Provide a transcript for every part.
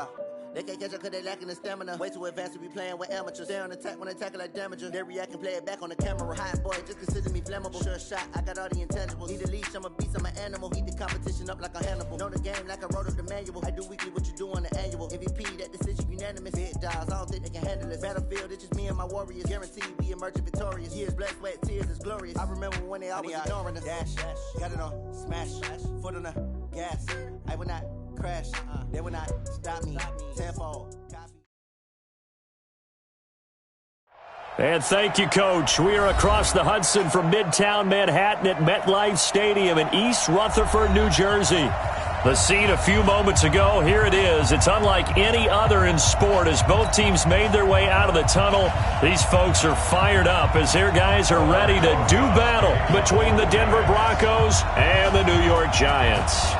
Yeah. They can't catch up cause they lacking the stamina. Way too advanced to be playing with amateurs. Stay on attack when they tackle like damager. They react and play it back on the camera. Hot boy, just consider me flammable. Sure shot, I got all the intangibles. Need a leash, I'm a beast, I'm an animal. Heat the competition up like a Hannibal. Know the game like I wrote up the manual. I do weekly what you do on the annual. MVP, that decision unanimous. Big dials, I don't think they can handle this. Battlefield, it's just me and my warriors. Guaranteed we emerging victorious. Years, blood, sweat, tears is glorious. I remember when they always ignoring us. Dash, got it on, smash, foot on the gas. I will not crash, they will not stop me. Tenfold. And thank you, Coach. We are across the Hudson from Midtown Manhattan at MetLife Stadium in East Rutherford, New Jersey. The scene a few moments ago, here it is. It's unlike any other in sport as both teams made their way out of the tunnel. These folks are fired up as their guys are ready to do battle between the Denver Broncos and the New York Giants.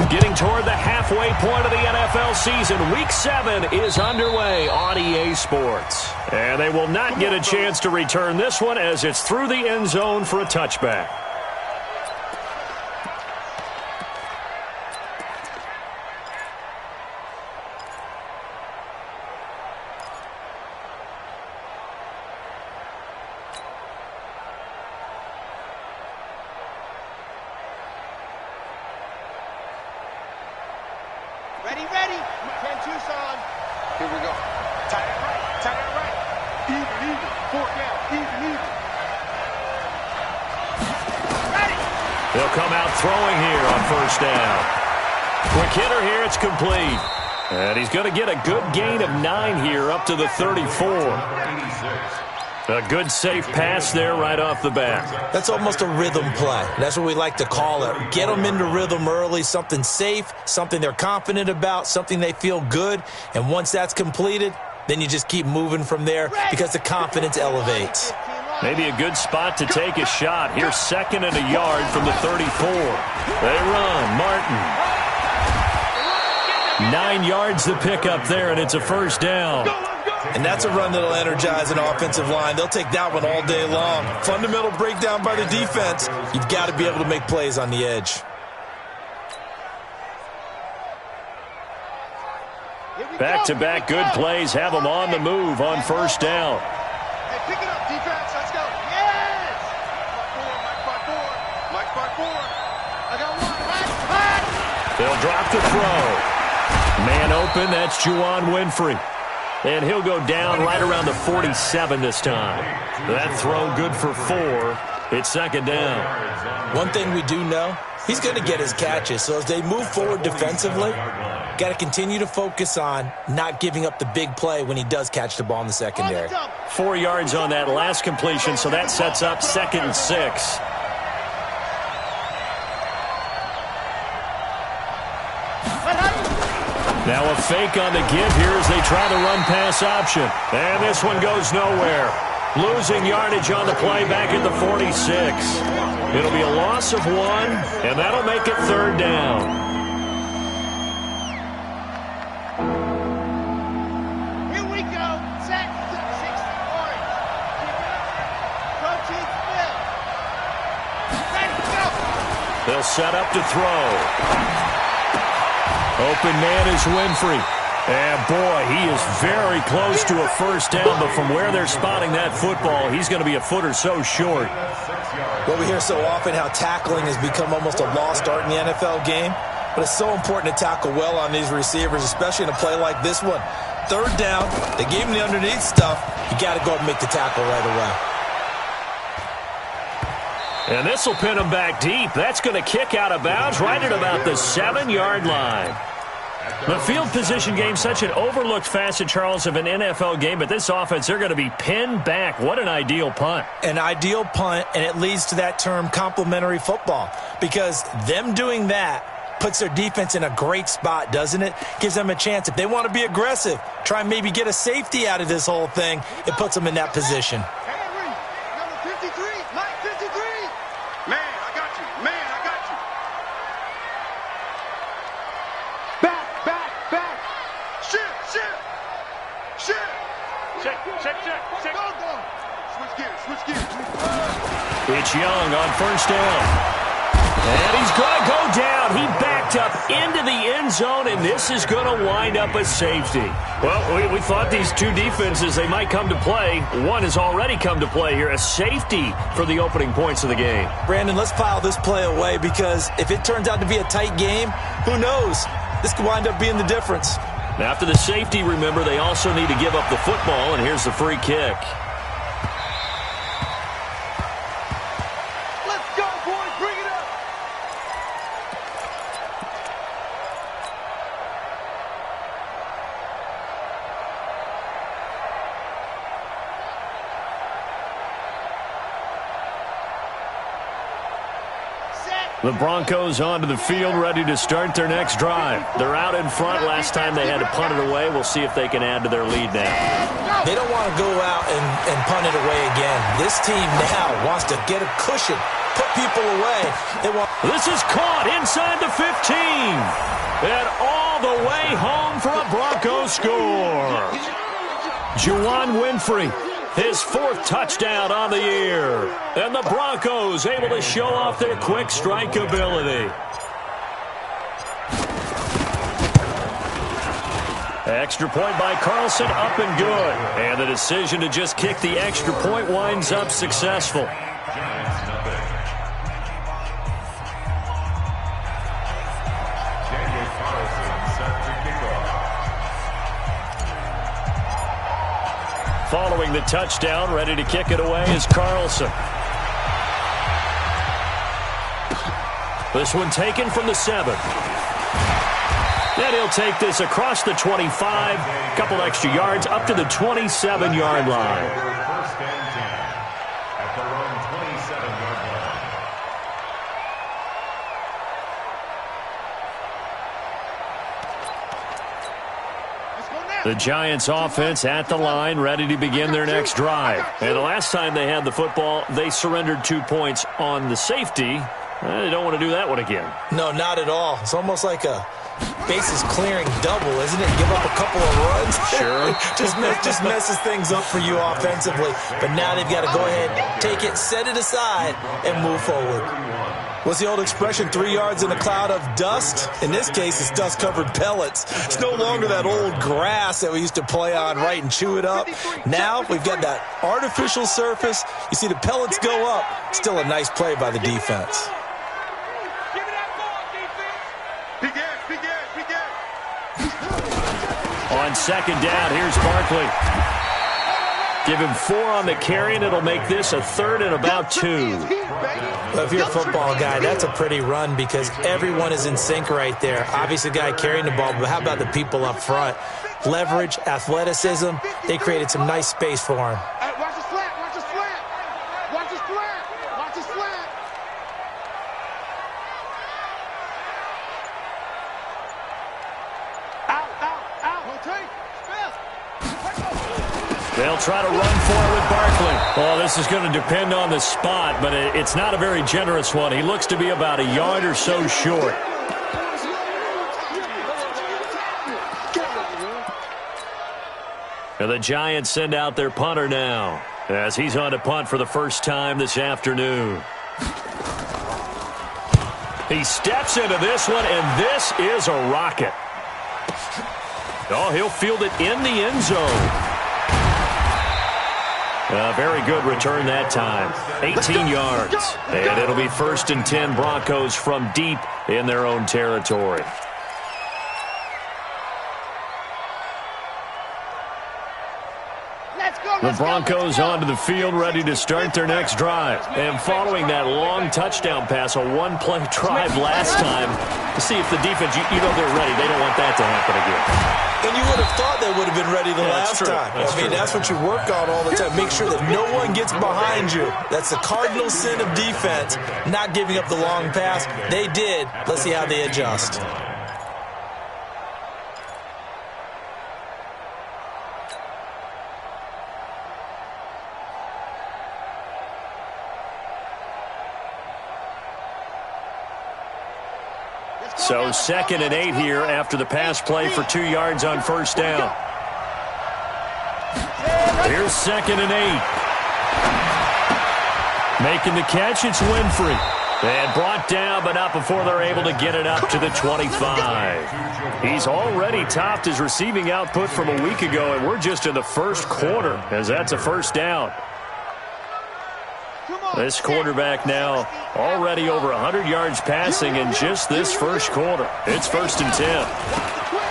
Getting toward the halfway point of the NFL season, Week 7 is underway on EA Sports. And they will not get a chance to return this one as it's through the end zone for a touchback. Ready. 10-2 on. Here we go. Tight end right. Even. Fourth down. Even. Ready. They'll come out throwing here on first down. Quick hitter here, it's complete. And he's going to get a good gain of 9 here up to the 34. A good safe pass there right off the bat. That's almost a rhythm play. That's what we like to call it. Get them into rhythm early, something safe, something they're confident about, something they feel good. And once that's completed, then you just keep moving from there because the confidence elevates. Maybe a good spot to take a shot. Here's 2nd and a yard from the 34. They run. Martin. 9 yards to pick up there, and it's a first down. And that's a run that'll energize an offensive line. They'll take that one all day long. Fundamental breakdown by the defense. You've got to be able to make plays on the edge. Back-to-back good plays have them on the move on first down. Hey, pick it up, defense. Let's go. Yes! Mike by four. I got one. They'll drop the throw. Man open, that's Juwan Winfrey. And he'll go down right around the 47 this time. That throw good for 4. It's 2nd down. One thing we do know, he's going to get his catches. So as they move forward defensively, got to continue to focus on not giving up the big play when he does catch the ball in the secondary. 4 yards on that last completion, so that sets up 2nd and 6. Now a fake on the give here as they try the run-pass option. And this one goes nowhere. Losing yardage on the play back at the 46. It'll be a loss of 1, and that'll make it 3rd down. Here we go. Set. 6 orange. Coaching split. Ready, go. They'll set up to throw. Open man is Winfrey. And, boy, he is very close to a first down, but from where they're spotting that football, he's going to be a foot or so short. Well, we hear so often how tackling has become almost a lost art in the NFL game, but it's so important to tackle well on these receivers, especially in a play like this one. 3rd down, they gave him the underneath stuff. You got to go and make the tackle right away. And this will pin him back deep. That's going to kick out of bounds right at about the 7-yard line. The field position game, such an overlooked facet, Charles, of an NFL game, but this offense, they're going to be pinned back. What an ideal punt. An ideal punt, and it leads to that term complementary football, because them doing that puts their defense in a great spot, doesn't it? Gives them a chance. If they want to be aggressive, try and maybe get a safety out of this whole thing, it puts them in that position. Number 53, Mike 53. Man, I got you. Back. Shift. Check. Go. Switch gears. It's Young on first down. And he's going to go down. He backed up into the end zone, and this is going to wind up a safety. Well, we thought these two defenses, they might come to play. One has already come to play here, a safety for the opening points of the game. Brandon, let's file this play away because if it turns out to be a tight game, who knows? This could wind up being the difference. Now, after the safety, remember, they also need to give up the football, and here's the free kick. The Broncos onto the field, ready to start their next drive. They're out in front. Last time they had to punt it away. We'll see if they can add to their lead now. They don't want to go out and punt it away again. This team now wants to get a cushion, put people away. This is caught inside the 15. And all the way home for a Broncos score. Juwan Winfrey, his fourth touchdown on the year. And the Broncos able to show off their quick strike ability. Extra point by Carlson, up and good. And the decision to just kick the extra point winds up successful. Following the touchdown, ready to kick it away is Carlson. This one taken from the 7. And he'll take this across the 25, a couple extra yards up to the 27-yard line. First and 10 at their own 27-yard line. The Giants offense at the line, ready to begin their next drive. And the last time they had the football, they surrendered 2 points on the safety. They don't want to do that one again. No, not at all. It's almost like a bases clearing double, isn't it? Give up a couple of runs. Sure. just messes things up for you offensively. But now they've got to go ahead, take it, set it aside, and move forward. What's the old expression, 3 yards in a cloud of dust? In this case, it's dust-covered pellets. It's no longer that old grass that we used to play on, right, and chew it up. Now we've got that artificial surface. You see the pellets go up. Still a nice play by the defense. On second down, here's Barkley. Give him 4 on the carry, and it'll make this a 3rd and about 2. Well, if you're a football guy, that's a pretty run because everyone is in sync right there. Obviously, the guy carrying the ball, but how about the people up front? Leverage, athleticism, they created some nice space for him. Watch the slant, watch the slant. Watch the slant, watch the slant. Out. Rotate. They'll try to run for it with Barkley. Well, this is going to depend on the spot, but it's not a very generous one. He looks to be about a yard or so short. And the Giants send out their punter now as he's on to punt for the first time this afternoon. He steps into this one, and this is a rocket. Oh, he'll field it in the end zone. A very good return that time. 18 yards. And it'll be 1st and 10 Broncos from deep in their own territory. The Broncos onto the field, ready to start their next drive. And following that long touchdown pass, a one-play drive last time, to see if the defense, you know they're ready. They don't want that to happen again. And you would have thought they would have been ready the last time. That's what you work on all the time. Make sure that no one gets behind you. That's the cardinal sin of defense, not giving up the long pass. They did. Let's see how they adjust. So 2nd and 8 here after the pass play for 2 yards on first down. Here's 2nd and 8. Making the catch, it's Winfrey. And brought down, but not before they're able to get it up to the 25. He's already topped his receiving output from a week ago, and we're just in the first quarter, as that's a first down. This quarterback now already over 100 yards passing in just this first quarter. It's 1st and 10.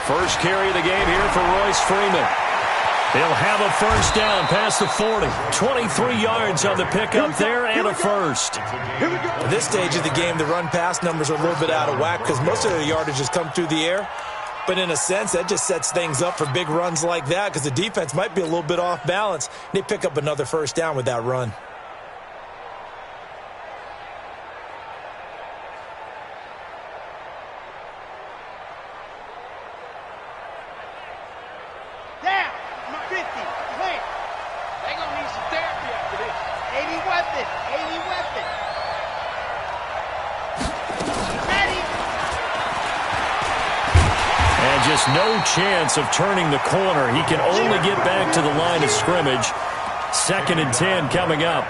First carry of the game here for Royce Freeman. He'll have a first down past the 40. 23 yards on the pickup there and a first. At this stage of the game, the run-pass numbers are a little bit out of whack because most of the yardage has come through the air. But in a sense, that just sets things up for big runs like that because the defense might be a little bit off balance. They pick up another first down with that run. Just no chance of turning the corner. He can only get back to the line of scrimmage. 2nd and 10 coming up.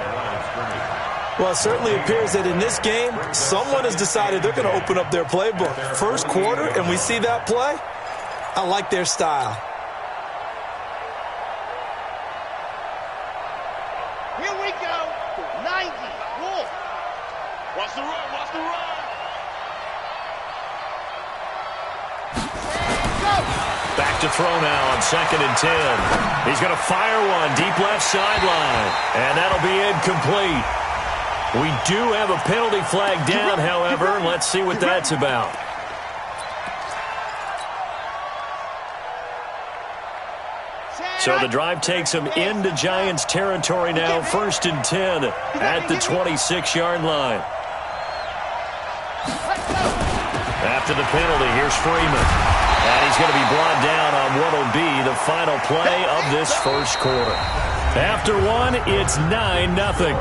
Well, it certainly appears that in this game, someone has decided they're going to open up their playbook. First quarter, and we see that play. I like their style. Here we go. 90. Wolf. Watch the run. Watch the run. Back to throw now on 2nd and 10. He's going to fire one deep left sideline, and that'll be incomplete. We do have a penalty flag down, however. Let's see what that's about. So the drive takes him into Giants territory now. 1st and 10 at the 26-yard line. After the penalty, here's Freeman. And he's going to be brought down on what will be the final play of this first quarter. After one, it's 9-0.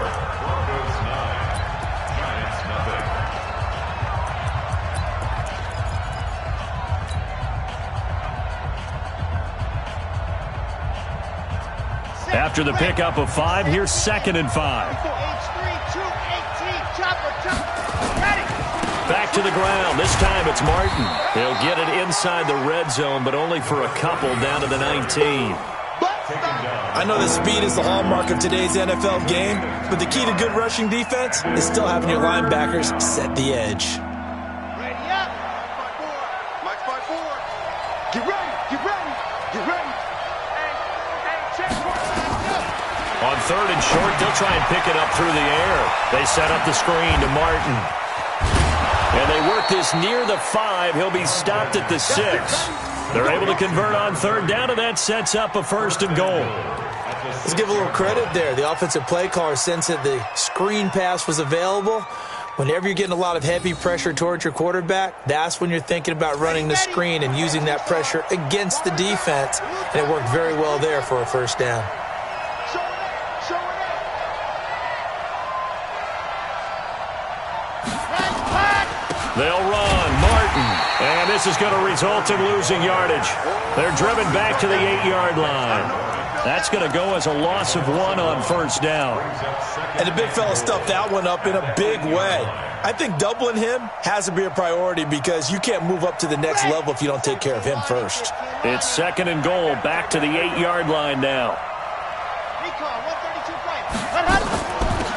After the pickup of 5, here's 2nd and 5. Back to the ground. This time it's Martin. He'll get it inside the red zone, but only for a couple down to the 19. I know that speed is the hallmark of today's NFL game, but the key to good rushing defense is still having your linebackers set the edge. Ready up. Max by 4. Get ready. Get ready. Get ready. Hey, check. On 3rd and short, they'll try and pick it up through the air. They set up the screen to Martin. And they work this near the 5. He'll be stopped at the 6. They're able to convert on 3rd down, and that sets up a 1st and goal. Let's give a little credit there. The offensive play caller, since that the screen pass was available, whenever you're getting a lot of heavy pressure towards your quarterback, that's when you're thinking about running the screen and using that pressure against the defense. And it worked very well there for a 1st down. They'll run. Martin. And this is going to result in losing yardage. They're driven back to the 8-yard line. That's going to go as a loss of 1 on 1st down. And the big fella stuffed that one up in a big way. I think doubling him has to be a priority because you can't move up to the next level if you don't take care of him first. It's 2nd and goal. Back to the 8-yard line now.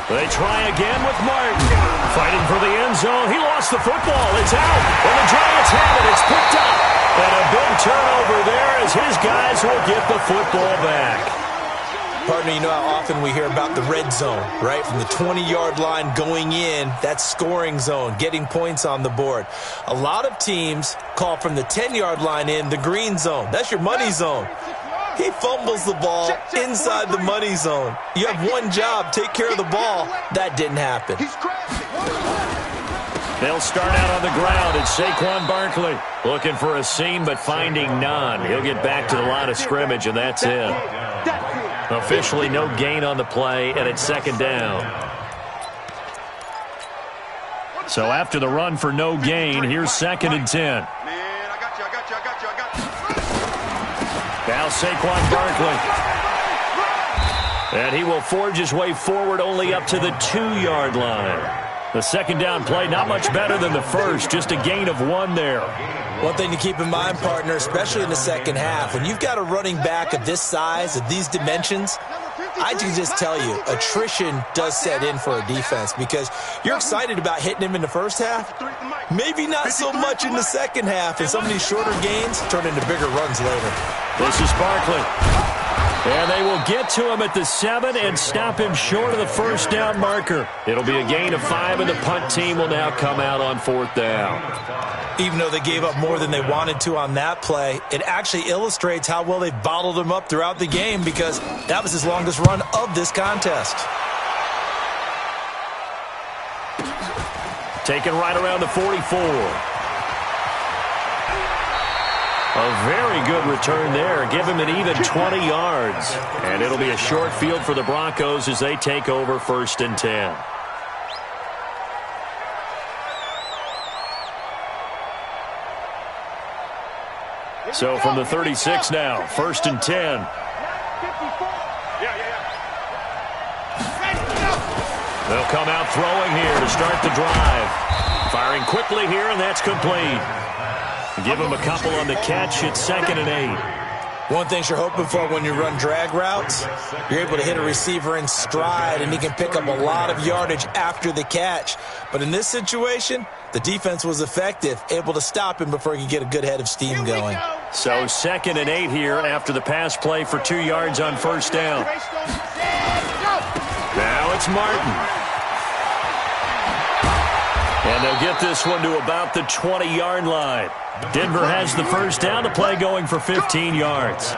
They try again with Martin. Fighting for the end zone. He lost the football. It's out. And the Giants have it. It's picked up. And a big turnover there as his guys will get the football back. Partner, you know how often we hear about the red zone, right? From the 20-yard line going in, that's scoring zone, getting points on the board. A lot of teams call from the 10-yard line in the green zone. That's your money zone. He fumbles the ball inside the money zone. You have one job, take care of the ball. That didn't happen. They'll start out on the ground. It's Saquon Barkley looking for a seam but finding none. He'll get back to the line of scrimmage, and that's it. Officially no gain on the play, and it's 2nd down. So after the run for no gain, here's 2nd and 10. Now Saquon Barkley. And he will forge his way forward only up to the 2-yard line. The second down play, not much better than the first, just a gain of 1 there. One thing to keep in mind, partner, especially in the second half, when you've got a running back of this size, of these dimensions, I can just tell you, attrition does set in for a defense because you're excited about hitting him in the first half, maybe not so much in the second half, and some of these shorter gains turn into bigger runs later. This is Barkley. And they will get to him at the 7 and stop him short of the first down marker. It'll be a gain of 5, and the punt team will now come out on 4th down. Even though they gave up more than they wanted to on that play, it actually illustrates how well they've bottled him up throughout the game because that was his longest run of this contest. Taken right around the 44. A very good return there. Give him an even 20 yards. And it'll be a short field for the Broncos as they take over 1st and 10. So from the 36 now, 1st and 10. They'll come out throwing here to start the drive. Firing quickly here, and that's complete. Give him a couple on the catch. It's 2nd and 8. One thing you're hoping for when you run drag routes, you're able to hit a receiver in stride, and he can pick up a lot of yardage after the catch. But in this situation, the defense was effective, able to stop him before he could get a good head of steam going. So 2nd and 8 here after the pass play for 2 yards on 1st down. Now it's Martin. And they'll get this one to about the 20-yard line. Denver has the first down, the play going for 15 yards.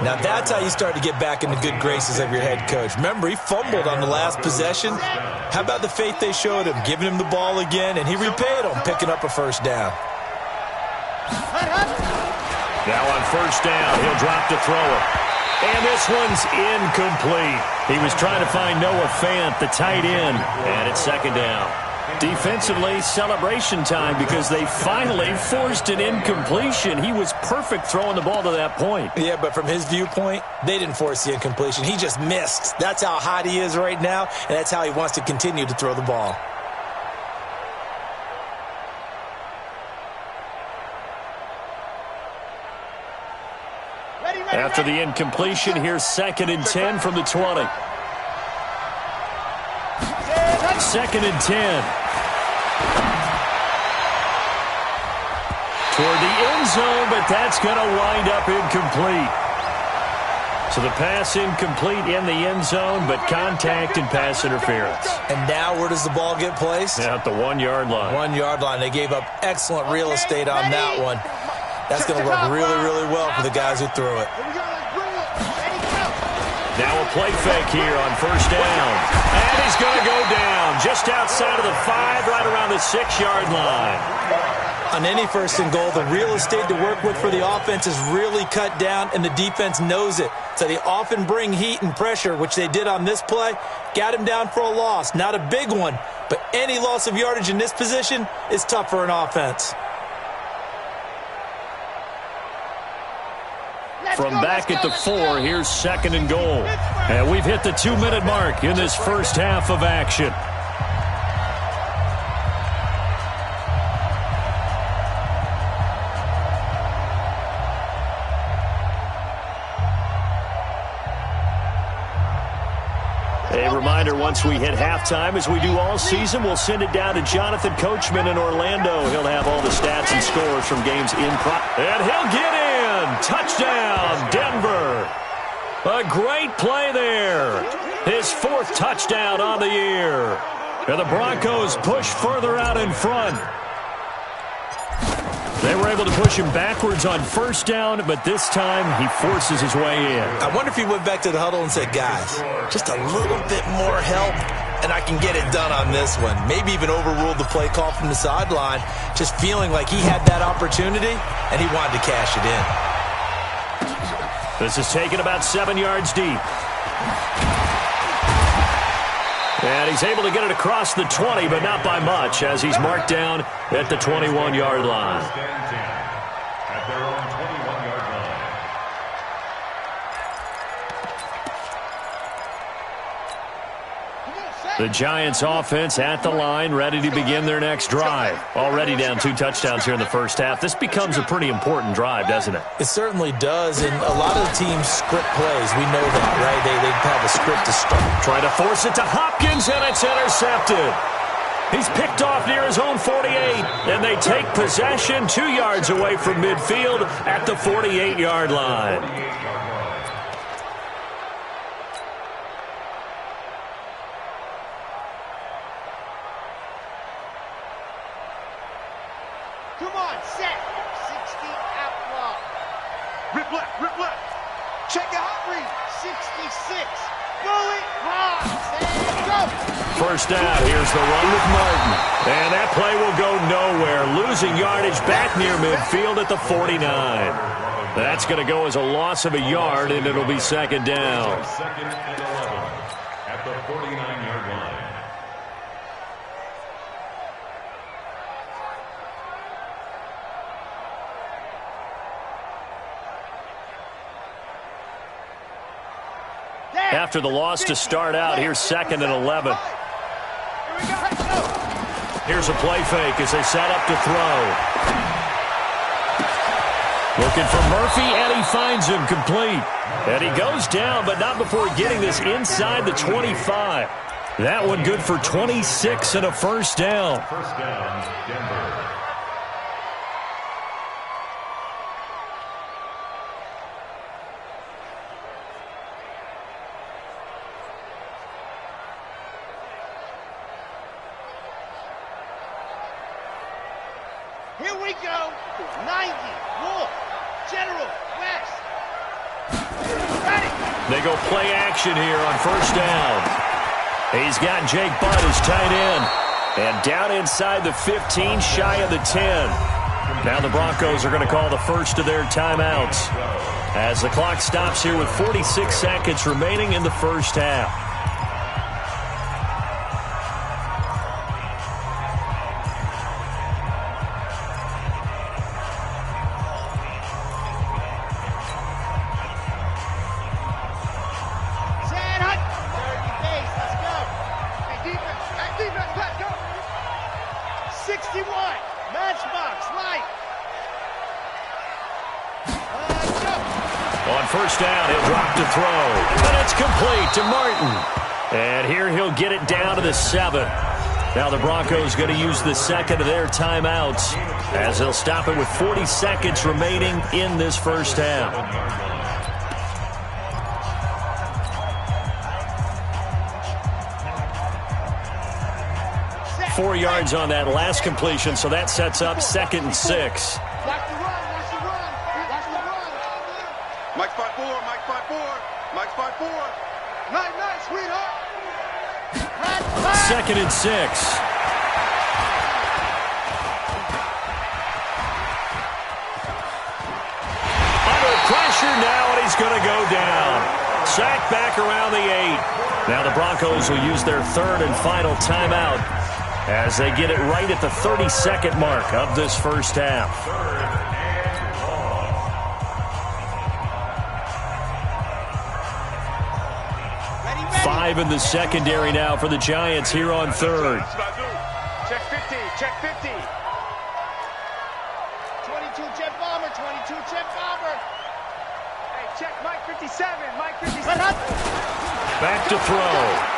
Now that's how you start to get back in the good graces of your head coach. Remember, he fumbled on the last possession. How about the faith they showed him, giving him the ball again, and he repaid them, picking up a first down. Now on 1st down, he'll drop to throw it. And this one's incomplete. He was trying to find Noah Fant, the tight end, and it's 2nd down. Defensively, celebration time because they finally forced an incompletion. He was perfect throwing the ball to that point. Yeah, but from his viewpoint, they didn't force the incompletion. He just missed. That's how hot he is right now, and that's how he wants to continue to throw the ball. After the incompletion, here's 2nd and 10 from the 20. 2nd and 10. Toward the end zone, but that's going to wind up incomplete. So the pass incomplete in the end zone, but contact and pass interference. And now where does the ball get placed? At the 1-yard line. 1-yard line. They gave up excellent real estate on that one. That's going to work really, really well for the guys who threw it. Now a play fake here on 1st down. And he's going to go down just outside of the 5, right around the 6-yard line. On any 1st and goal, the real estate to work with for the offense is really cut down, and the defense knows it. So they often bring heat and pressure, which they did on this play. Got him down for a loss. Not a big one, but any loss of yardage in this position is tough for an offense. From back at the 4, here's 2nd and goal. And we've hit the 2-minute mark in this first half of action. A reminder, once we hit halftime, as we do all season, we'll send it down to Jonathan Coachman in Orlando. He'll have all the stats and scores from games in and he'll get in. Touchdown, Denver. A great play there. His 4th touchdown on the year. And the Broncos push further out in front. They were able to push him backwards on 1st down, but this time he forces his way in. I wonder if he went back to the huddle and said, guys, just a little bit more help, and I can get it done on this one. Maybe even overruled the play call from the sideline, just feeling like he had that opportunity, and he wanted to cash it in. This is taken about 7 yards deep. And he's able to get it across the 20, but not by much, as he's marked down at the 21-yard line. At their own 21-yard line. Come on, Sack. The Giants offense at the line, ready to begin their next drive. Already down 2 touchdowns here in the first half. This becomes a pretty important drive, doesn't it? It certainly does, and a lot of the teams script plays. We know that, right? They have a script to start. Trying to force it to Hopkins, and it's intercepted. He's picked off near his own 48, and they take possession 2 yards away from midfield at the 48-yard line. Come on, set. 60 out block. Rip left. Check the hot read. 66. Bullet cross. And go. First down, here's the run with Martin. And that play will go nowhere. Losing yardage back near midfield at the 49. That's going to go as a loss of a yard, and it'll be second down. Second and 11 at the 49-yard line. After the loss to start out, here's second and 11. Here's a play fake as they set up to throw. Looking for Murphy, and he finds him complete. And he goes down, but not before getting this inside the 25. That one good for 26 and a first down. First down, Denver. Here we go. 90. Wolf. General. West. Ready. They go play action here on first down. He's got Jake Butt as tight end. And down inside the 15, shy of the 10. Now the Broncos are going to call the first of their timeouts as the clock stops here with 46 seconds remaining in the first half. 61. Matchbox light. On first down, he'll drop to throw. And it's complete to Martin. And here he'll get it down to the 7. Now the Broncos going to use the second of their timeouts as they'll stop it with 40 seconds remaining in this first half. 4 yards on that last completion, so that sets up 2nd and 6. Watch the run. Watch the run. Watch the run. Mike 5-4. Mike 5-4. Mike 5-4. Night, sweetheart. 2nd and 6. Under pressure now, and he's going to go down. Sacked back around the 8. Now the Broncos will use their third and final timeout as they get it right at the 30-second mark of this first half. 5 in the secondary now for the Giants here on third. Check 50. Check 50. 22 jet bomber. 22 jet bomber. Hey, check Mike 57. Mike 57. Back to throw.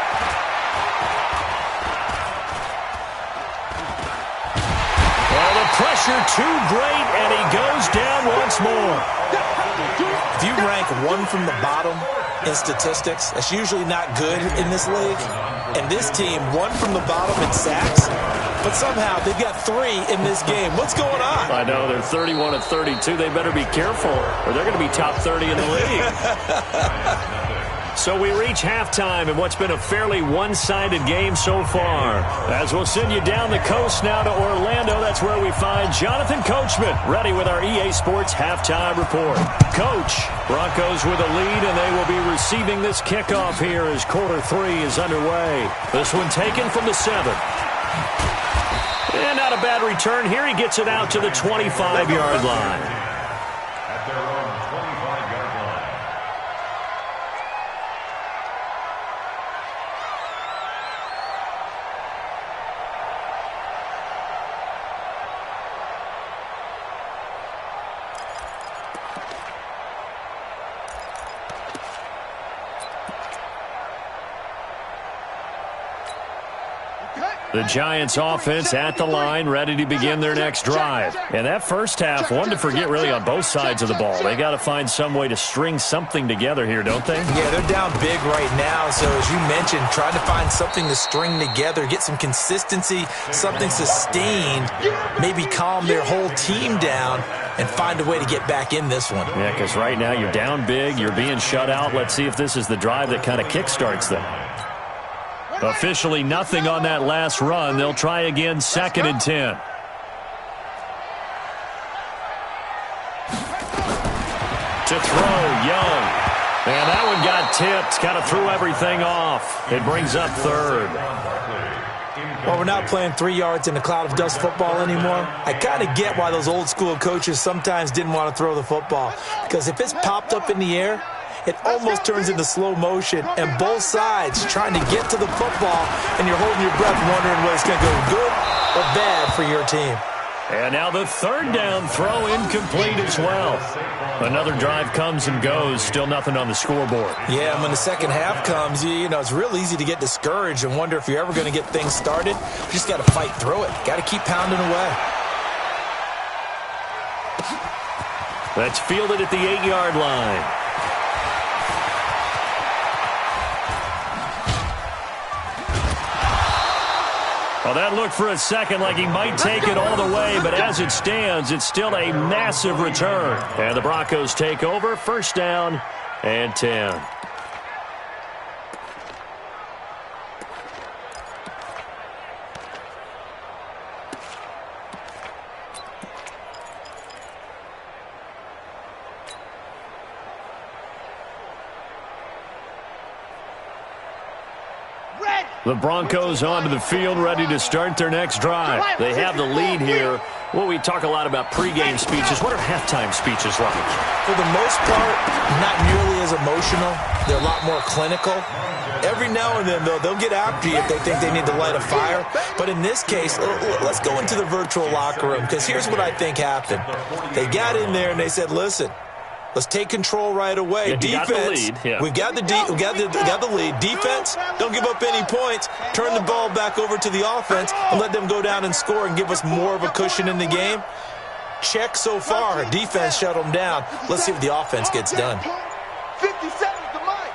Oh, the pressure too great, and he goes down once more. If you rank one from the bottom in statistics, that's usually not good in this league. And this team, one from the bottom in sacks, but somehow they've got 3 in this game. What's going on? I know, they're 31 of 32. They better be careful, or they're going to be top 30 in the league. So we reach halftime in what's been a fairly one-sided game so far. As we'll send you down the coast now to Orlando, that's where we find Jonathan Coachman, ready with our EA Sports Halftime Report. Coach, Broncos with a lead, and they will be receiving this kickoff here as quarter 3 is underway. This one taken from the 7. And not a bad return here. He gets it out to the 25-yard line. At their own 25-yard line. The Giants offense at the line, ready to begin their next drive. And that first half, one to forget really on both sides of the ball. They got to find some way to string something together here, don't they? Yeah, they're down big right now. So as you mentioned, trying to find something to string together, get some consistency, something sustained, maybe calm their whole team down and find a way to get back in this one. Yeah, because right now you're down big, you're being shut out. Let's see if this is the drive that kind of kickstarts them. Officially nothing on that last run. They'll try again, 2nd and 10. To throw, Young. And that one got tipped. Kind of threw everything off. It brings up 3rd. Well, we're not playing 3 yards in a cloud of dust football anymore. I kind of get why those old school coaches sometimes didn't want to throw the football. Because if it's popped up in the air, it almost turns into slow motion, and both sides trying to get to the football, and you're holding your breath wondering whether it's going to go good or bad for your team. And now the 3rd down throw incomplete as well. Another drive comes and goes, still nothing on the scoreboard. Yeah, and when the second half comes, you know, it's real easy to get discouraged and wonder if you're ever going to get things started. You just got to fight through it. Got to keep pounding away. That's fielded at the 8-yard line. Well, that looked for a second like he might take it all the way, but as it stands, it's still a massive return. And the Broncos take over, 1st down and 10. The Broncos onto the field, ready to start their next drive. They have the lead here. Well, we talk a lot about pregame speeches. What are halftime speeches like? For the most part, not nearly as emotional. They're a lot more clinical. Every now and then, though, they'll get after you if they think they need to light a fire. But in this case, let's go into the virtual locker room, because here's what I think happened. They got in there and they said, listen, let's take control right away. Yeah, defense, we've got the lead. Defense, don't give up any points. Turn the ball back over to the offense and let them go down and score and give us more of a cushion in the game. Check so far. Defense shut them down. Let's see what the offense gets done. 50 seconds to mine.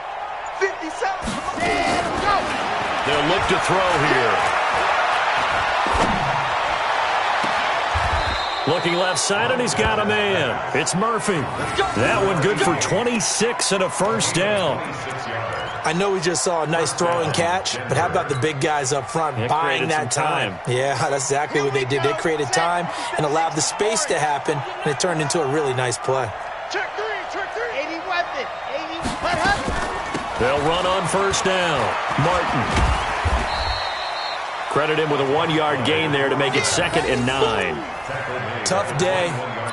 50 seconds to mine. They'll look to throw here. Looking left side, and he's got a man. It's Murphy. That one good for 26 and a 1st down. I know we just saw a nice throwing catch, but how about the big guys up front buying that time? Yeah, that's exactly what they did. They created time and allowed the space to happen, and it turned into a really nice play. Check 3. 80 weapon. 80 weapon. They'll run on 1st down. Martin. Credit him with a 1-yard gain there to make it 2nd and 9. Tough day,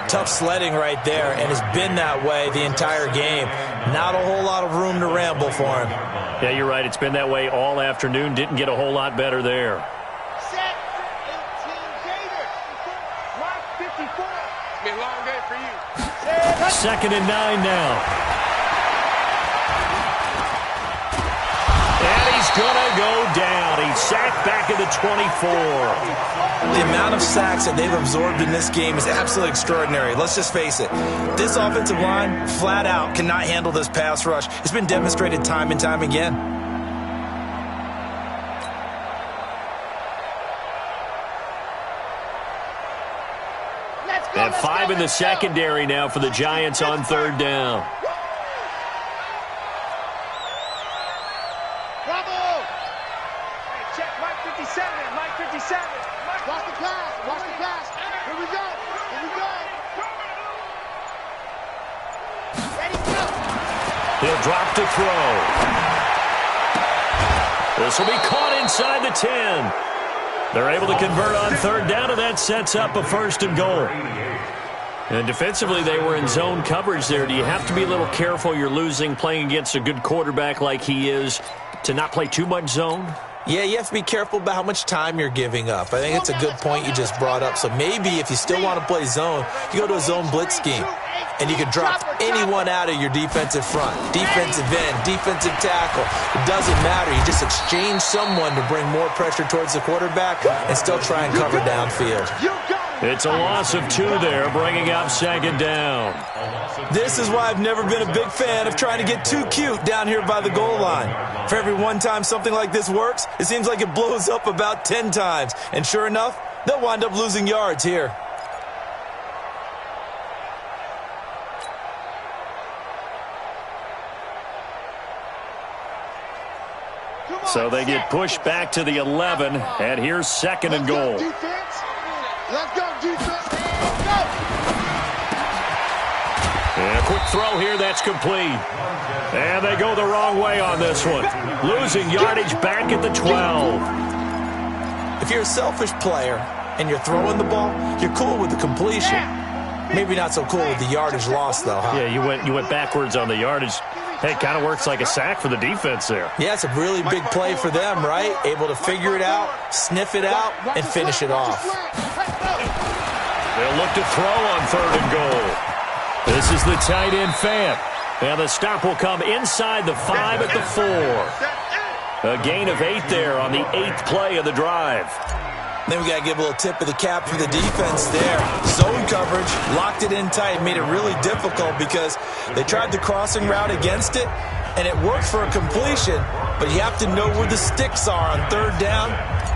tough sledding right there, and it's been that way the entire game. Not a whole lot of room to ramble for him. Yeah, you're right. It's been that way all afternoon. Didn't get a whole lot better there. Set 18 Gators. Mark 54. It's been a long day for you. 2nd and 9 now. And he's going to go down. He's sacked back at the 24. The amount of sacks that they've absorbed in this game is absolutely extraordinary. Let's just face it. This offensive line, flat out, cannot handle this pass rush. It's been demonstrated time and time again. They have 5 in the secondary now for the Giants on 3rd down. He'll drop to throw. This will be caught inside the 10. They're able to convert on 3rd down, and that sets up a 1st and goal. And defensively, they were in zone coverage there. Do you have to be a little careful? You're losing, playing against a good quarterback like he is, to not play too much zone? Yeah, you have to be careful about how much time you're giving up. I think it's a good point you just brought up. So maybe if you still want to play zone, you go to a zone blitz scheme. and you can drop anyone out of your defensive front. Defensive end, defensive tackle. It doesn't matter. You just exchange someone to bring more pressure towards the quarterback and still try and cover downfield. It's a loss of 2 there, bringing up 2nd down. This is why I've never been a big fan of trying to get too cute down here by the goal line. For every one time something like this works, it seems like it blows up about 10 times. And sure enough, they'll wind up losing yards here. So they get pushed back to the 11, and here's 2nd and goal. Let's go, defense. Let's go. And a quick throw here, that's complete. And they go the wrong way on this one. Losing yardage back at the 12. If you're a selfish player and you're throwing the ball, you're cool with the completion. Maybe not so cool with the yardage loss, though, huh? Yeah, you went backwards on the yardage. Hey, it kind of works like a sack for the defense there. Yeah, it's a really big play for them, right? Able to figure it out, sniff it out, and finish it off. They'll look to throw on 3rd and goal. This is the tight end, Fant. And the stop will come inside the 5 at the 4. A gain of 8 there on the 8th play of the drive. Then we got to give a little tip of the cap for the defense there. Zone coverage, locked it in tight, made it really difficult because they tried the crossing route against it, and it worked for a completion, but you have to know where the sticks are on 3rd down.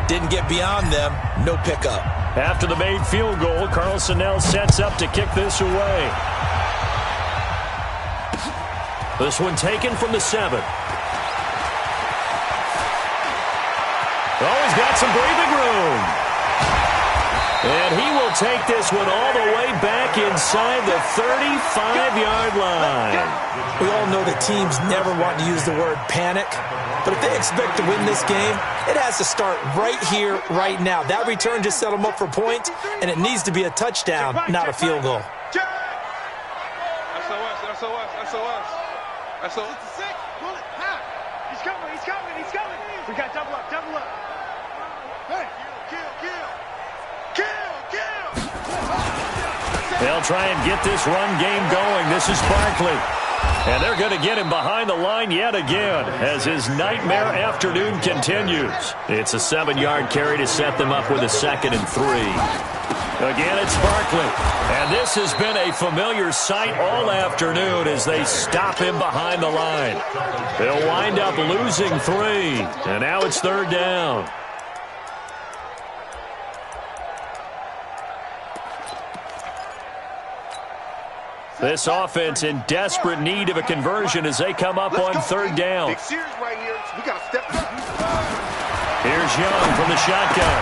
Didn't get beyond them, no pickup. After the made field goal, Carlsonell sets up to kick this away. This one taken from the 7. Oh, he's got some breathing room. And he will take this one all the way back inside the 35-yard line. We all know that teams never want to use the word panic, but if they expect to win this game, it has to start right here, right now. That return just set them up for points, and it needs to be a touchdown, not a field goal. SOS. He's coming. We got double up. Hey, kill. They'll try and get this run game going. This is Barkley. And they're going to get him behind the line yet again as his nightmare afternoon continues. It's a 7-yard carry to set them up with a 2nd and 3. Again, it's Barkley. And this has been a familiar sight all afternoon as they stop him behind the line. They'll wind up losing 3. And now it's 3rd down. This offense in desperate need of a conversion as they come up on 3rd down. Big series right here. We got to step up. Here's Young from the shotgun.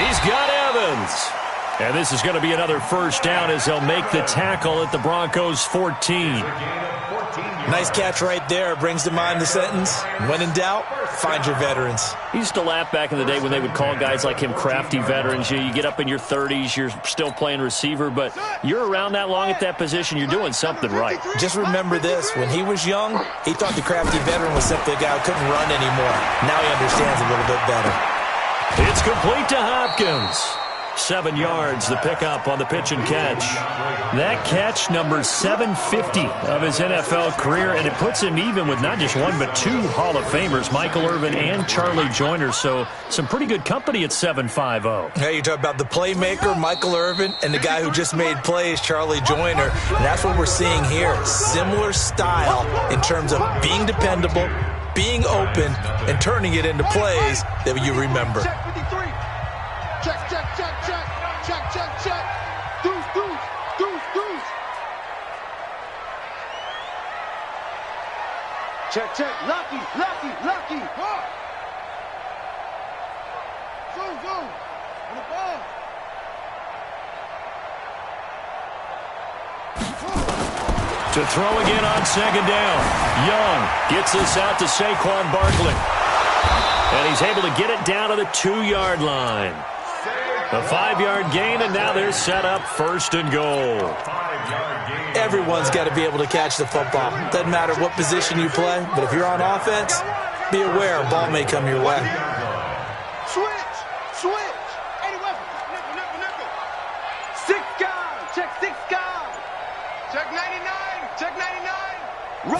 He's got Evans. And this is going to be another 1st down as they'll make the tackle at the Broncos' 14. Nice catch right there. Brings to mind the sentence, when in doubt, find your veterans. I used to laugh back in the day when they would call guys like him crafty veterans. You get up in your 30s, you're still playing receiver, but you're around that long at that position, you're doing something right. Just remember this. When he was young, he thought the crafty veteran was simply a guy who couldn't run anymore. Now he understands a little bit better. It's complete to Hopkins. 7 yards, the pickup on the pitch and catch. That catch, number 750 of his NFL career, and it puts him even with not just 1 but 2 Hall of Famers, Michael Irvin and Charlie Joyner. So some pretty good company at 750. Hey, you talk about the playmaker, Michael Irvin, and the guy who just made plays, Charlie Joyner. And that's what we're seeing here. Similar style in terms of being dependable, being open, and turning it into plays that you remember. Check. Deuce. Check. Lucky. Zoom. On the ball. To throw again on 2nd down. Young gets this out to Saquon Barkley. And he's able to get it down to the 2-yard line. A 5-yard gain, and now they're set up 1st and goal. Everyone's got to be able to catch the football. Doesn't matter what position you play, but if you're on offense, be aware a ball may come your way. Switch. Any weapon. Nickel. 6 guys. Check 6 guys. Check And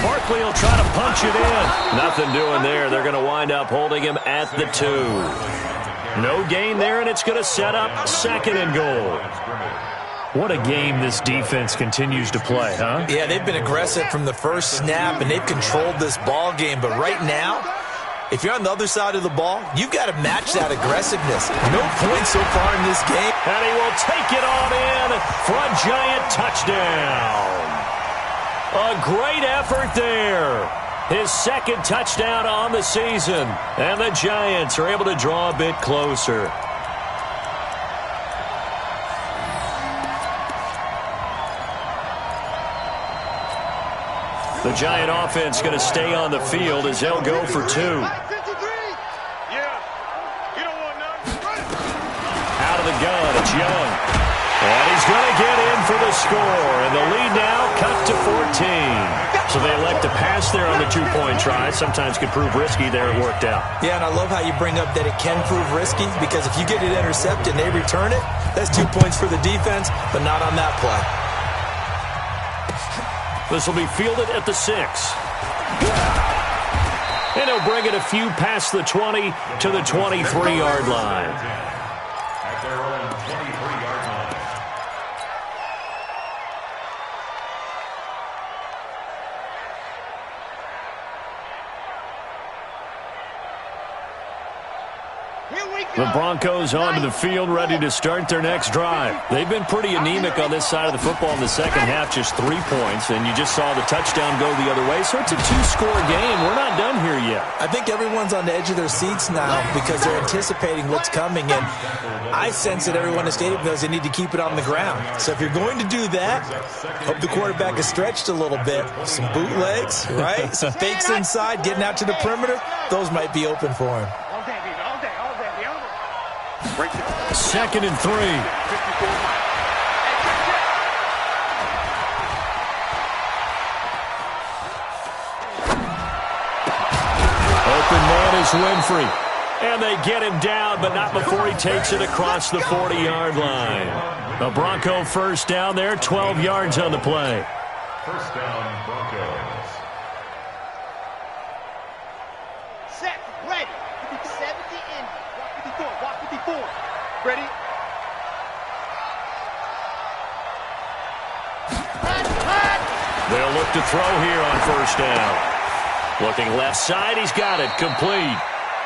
Barkley will try to punch it in. Nothing doing there. They're going to wind up holding him at the 2. No gain there, and it's going to set up 2nd and goal. What a game this defense continues to play, huh? Yeah, they've been aggressive from the first snap, and they've controlled this ball game. But right now, if you're on the other side of the ball, you've got to match that aggressiveness. No points so far in this game. And he will take it on in for a Giant touchdown. A great effort there. His 2nd touchdown on the season. And the Giants are able to draw a bit closer. The Giant offense going to stay on the field as they'll go for 2. Out of the gun, it's Young. And he's going to get in for the score. And the lead now cut to 14. So they elect to pass there on the 2-point try. Sometimes could prove risky there. It worked out. Yeah, and I love how you bring up that it can prove risky, because if you get it intercepted and they return it, that's 2 points for the defense, but not on that play. This will be fielded at the 6. And he'll bring it a few past the 20 to the 23-yard line. At their own 23-yard line. The Broncos onto the field, ready to start their next drive. They've been pretty anemic on this side of the football in the second half, just 3 points, and you just saw the touchdown go the other way. So it's a 2-score game. We're not done here yet. I think everyone's on the edge of their seats now because they're anticipating what's coming, and I sense that everyone in the stadium knows they need to keep it on the ground. So if you're going to do that, hope the quarterback is stretched a little bit. Some bootlegs, right? Some fakes inside, getting out to the perimeter. Those might be open for him. 2nd and 3. Open man is Winfrey. And they get him down, but not before he takes it across the 40-yard line. A Bronco first down there, 12 yards on the play. First down, Broncos. Set, ready. 70 in. Walk 54. Ready? They'll look to throw here on first down. Looking left side, he's got it, complete.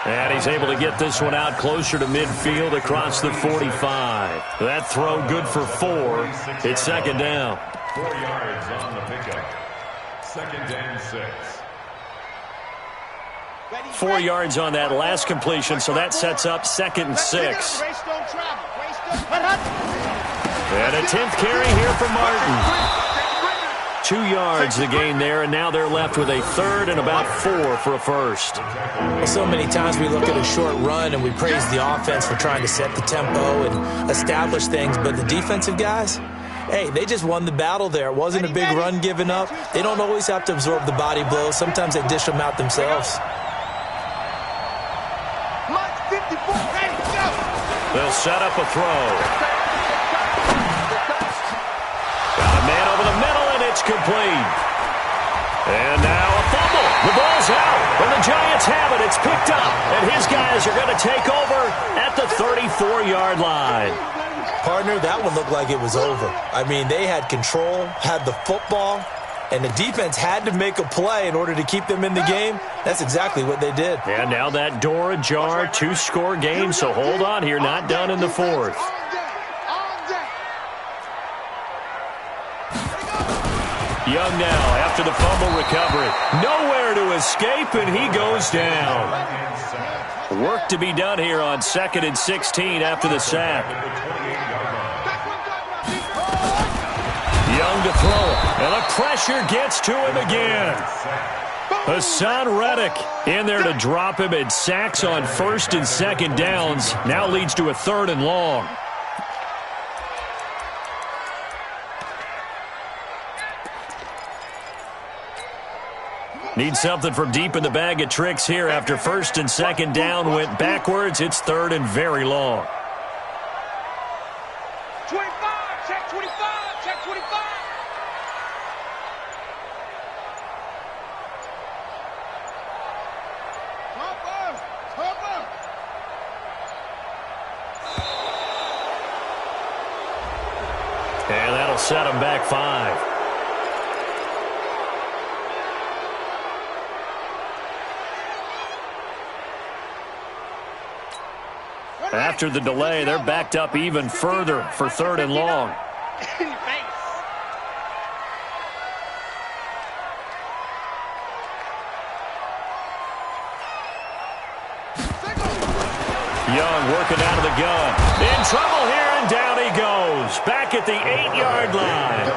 And he's able to get this one out closer to midfield across the 45. That throw good for 4. It's 2nd down. 4 yards on the pickup. 2nd and 6. 4 yards on that last completion, so that sets up 2nd and 6. And a 10th carry here for Martin. 2 yards the gain there, and now they're left with a 3rd and about 4 for a first. Well, so many times we look at a short run and we praise the offense for trying to set the tempo and establish things, but the defensive guys, hey, they just won the battle there. It wasn't a big run given up. They don't always have to absorb the body blows. Sometimes they dish them out themselves. They'll set up a throw. Got a man over the middle, and it's complete. And now a fumble. The ball's out, and the Giants have it. It's picked up, and his guys are going to take over at the 34-yard line. Partner, that one looked like it was over. I mean, they had control, had the football, and the defense had to make a play in order to keep them in the game. That's exactly what they did. And now that door ajar, 2-score game, so hold on here, not done in the 4th. Young now after the fumble recovery. Nowhere to escape, and he goes down. Work to be done here on 2nd and 16 after the sack. Young to throw it, and the pressure gets to him again. Hassan Reddick in there to drop him, and sacks on 1st and 2nd downs. Now leads to a 3rd and long. Need something from deep in the bag of tricks here after 1st and 2nd down went backwards. It's 3rd and very long. 25, check 25, check 25. set them back 5. After the delay, they're backed up even further for 3rd and long. Young working out of the gun. In trouble here, and down he goes. Back at the 8-yard line.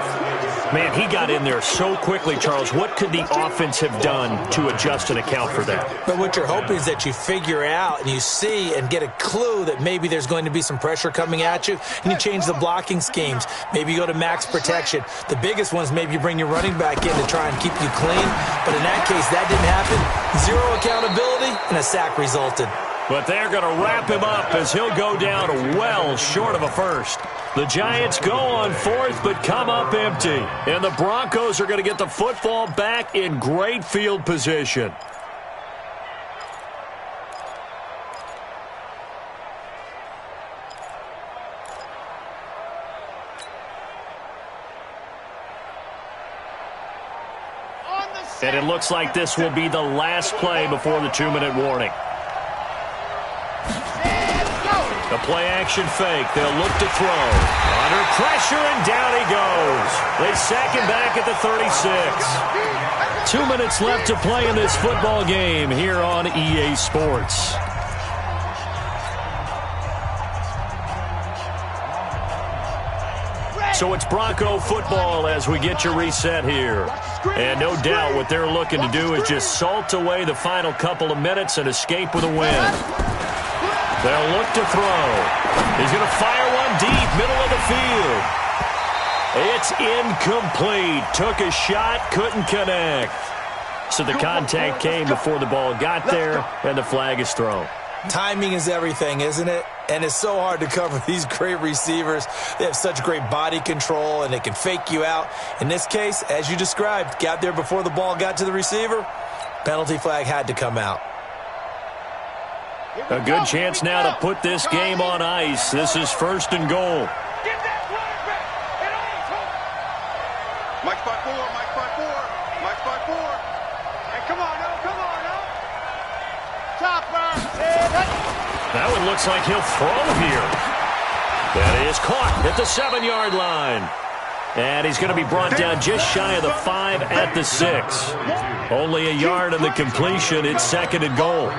Man, he got in there so quickly, Charles. What could the offense have done to adjust and account for that? But what you're hoping is that you figure out and you see and get a clue that maybe there's going to be some pressure coming at you, and you change the blocking schemes. Maybe you go to max protection. The biggest one is maybe you bring your running back in to try and keep you clean. But in that case, that didn't happen. 0 accountability, and a sack resulted. But they're going to wrap him up as he'll go down well short of a first. The Giants go on 4th but come up empty. And the Broncos are going to get the football back in great field position. And it looks like this will be the last play before the 2-minute warning. The play-action fake. They'll look to throw. Under pressure, and down he goes. They sack him back at the 36. 2 minutes left to play in this football game here on EA Sports. So it's Bronco football as we get you reset here. And no doubt what they're looking to do is just salt away the final couple of minutes and escape with a win. They'll look to throw. He's going to fire one deep, middle of the field. It's incomplete. Took a shot, couldn't connect. So the contact came before the ball got there, and the flag is thrown. Timing is everything, isn't it? And it's so hard to cover these great receivers. They have such great body control, and they can fake you out. In this case, as you described, got there before the ball got to the receiver. Penalty flag had to come out. A good chance now to put this game on ice. This is 1st and goal. Mike by 4, Mike by 4, Mike by 4. Hey, come on, no. Chopper. That one looks like he'll throw here. That is caught at the 7-yard line. And he's going to be brought down just shy of the 5 at the 6. Only a yard on the completion. It's 2nd and goal.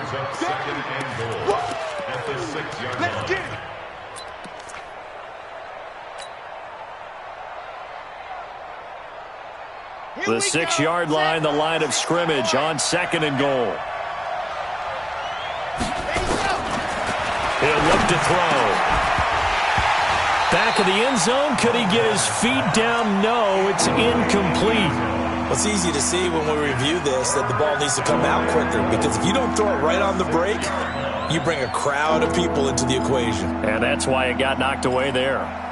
The 6-yard line, the line of scrimmage on 2nd and goal. He'll look to throw. Back of the end zone. Could he get his feet down? No, it's incomplete. Well, it's easy to see when we review this that the ball needs to come out quicker, because if you don't throw it right on the break, you bring a crowd of people into the equation. And that's why it got knocked away there.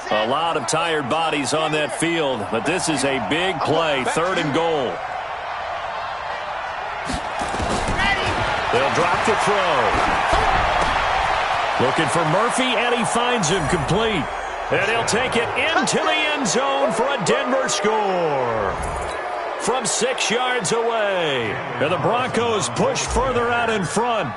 A lot of tired bodies on that field, but this is a big play, 3rd and goal. They'll drop the throw. Looking for Murphy, and he finds him complete. And he'll take it into the end zone for a Denver score. From 6 yards away. And the Broncos push further out in front.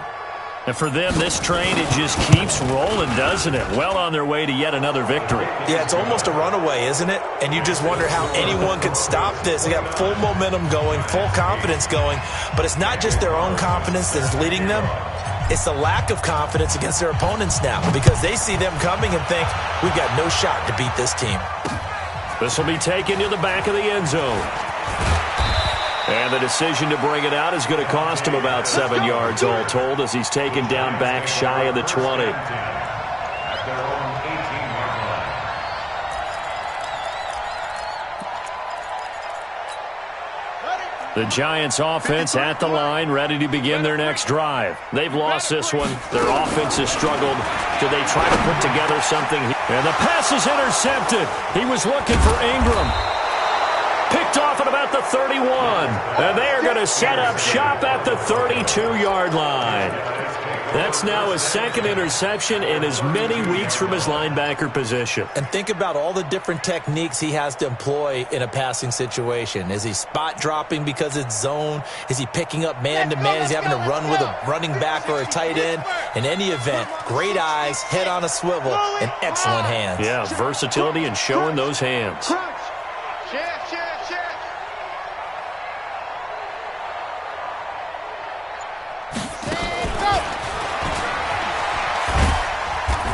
And for them, this train, it just keeps rolling, doesn't it? Well on their way to yet another victory. Yeah, it's almost a runaway, isn't it? And you just wonder how anyone could stop this. They got full momentum going, full confidence going. But it's not just their own confidence that's leading them. It's the lack of confidence against their opponents now, because they see them coming and think, we've got no shot to beat this team. This will be taken to the back of the end zone. And the decision to bring it out is going to cost him about 7 yards all told, as he's taken down back shy of the 20. The Giants offense at the line, ready to begin their next drive. They've lost this one. Their offense has struggled. Do they try to put together something? And the pass is intercepted. He was looking for Ingram. Picked off at about the 31? And they are going to set up shop at the 32-yard line. That's now his second interception in as many weeks from his linebacker position. And think about all the different techniques he has to employ in a passing situation. Is he spot dropping because it's zone? Is he picking up man-to-man? Is he having to run with a running back or a tight end? In any event, great eyes, head on a swivel, and excellent hands. Yeah, versatility and showing those hands.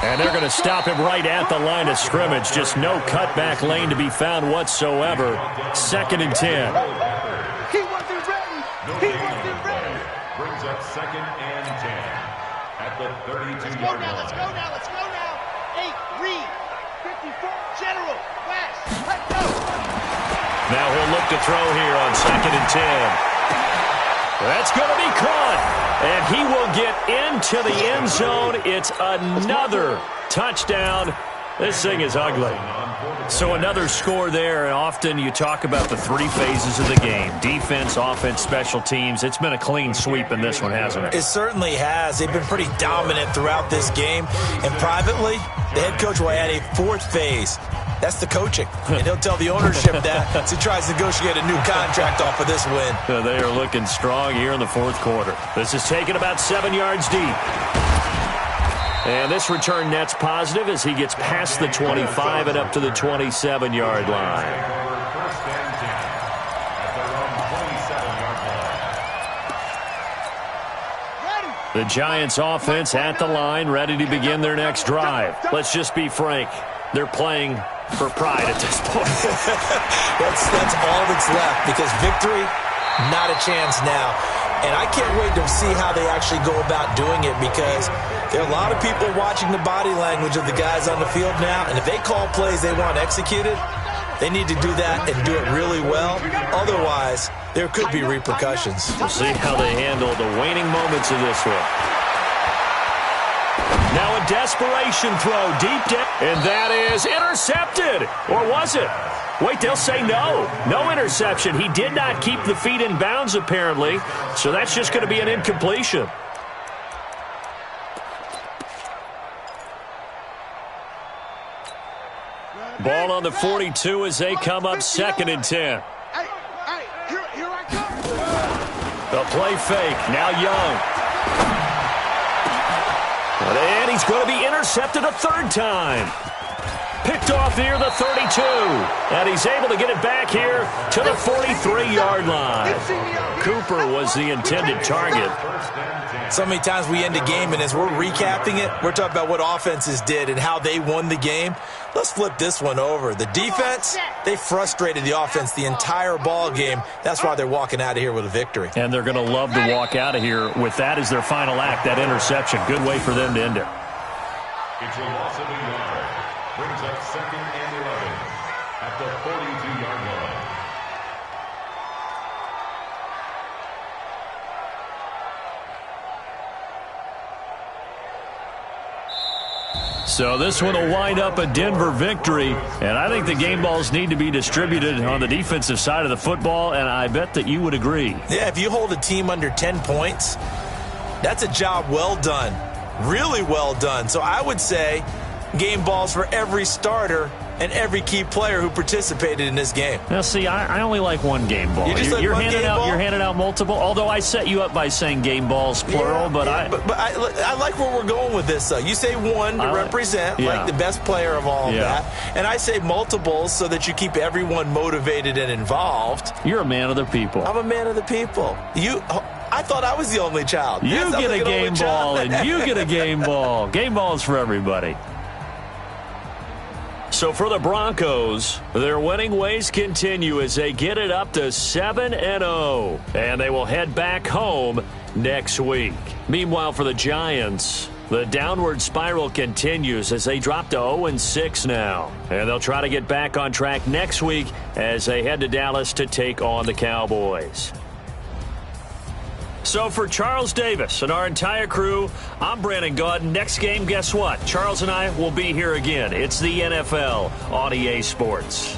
And they're going to stop him right at the line of scrimmage. Just no cutback lane to be found whatsoever. 2nd and 10. He wasn't ready. He wasn't ready. Brings up 2nd and 10 at the 32-yard line. Let's go now. 8, Reed. 54, General, West. Let's go. Now he'll look to throw here on 2nd and 10. That's going to be caught. And he will get into the end zone. It's another touchdown. This thing is ugly. So another score there. And often you talk about the 3 phases of the game. Defense, offense, special teams. It's been a clean sweep in this one, hasn't it? It certainly has. They've been pretty dominant throughout this game. And privately, the head coach will add a 4th phase. That's the coaching. And he'll tell the ownership that as he tries to negotiate a new contract off of this win. They are looking strong here in the 4th quarter. This is taken about 7 yards deep. And this return net's positive as he gets past the 25 and up to the 27-yard line. First and 10 at their own 27-yard line. The Giants offense at the line, ready to begin their next drive. Let's just be frank. They're playing for pride at this point. That's all that's left, because victory, not a chance now. And I can't wait to see how they actually go about doing it, because there are a lot of people watching the body language of the guys on the field now, and if they call plays they want executed, they need to do that and do it really well. Otherwise, there could be repercussions. We'll see how they handle the waning moments of this one. Now a desperation throw deep down, and that is intercepted. Or was it? Wait, they'll say no. No interception. He did not keep the feet in bounds, apparently, so that's just going to be an incompletion. Ball on the 42 as they come up 2nd and 10. Here I come. The play fake, now Young. And he's going to be intercepted a 3rd time. Picked off near the 32. And he's able to get it back here to the 43-yard line. Cooper was the intended target. So many times we end a game, and as we're recapping it, we're talking about what offenses did and how they won the game. Let's flip this one over. The defense, they frustrated the offense the entire ball game. That's why they're walking out of here with a victory. And they're going to love to walk out of here with that as their final act, that interception. Good way for them to end it. It's a loss of a yard. Brings up 2nd and 11 at the 42-yard line. So this one will wind up a Denver victory, and I think the game balls need to be distributed on the defensive side of the football, and I bet that you would agree. Yeah, if you hold a team under 10 points, that's a job well done, really well done. So I would say game balls for every starter and every key player who participated in this game. Now, see, I only like one game ball. You're handing out multiple, although I set you up by saying game balls, plural. But I like where we're going with this, though. You say one to represent, like the best player of all of that. And I say multiples so that you keep everyone motivated and involved. You're a man of the people. I'm a man of the people. I thought I was the only child. You get a game ball, and you get a game ball. Game balls for everybody. So for the Broncos, their winning ways continue as they get it up to 7-0. And they will head back home next week. Meanwhile, for the Giants, the downward spiral continues as they drop to 0-6 now. And they'll try to get back on track next week as they head to Dallas to take on the Cowboys. So for Charles Davis and our entire crew, I'm Brandon Gaudin. Next game, guess what? Charles and I will be here again. It's the NFL on EA Sports.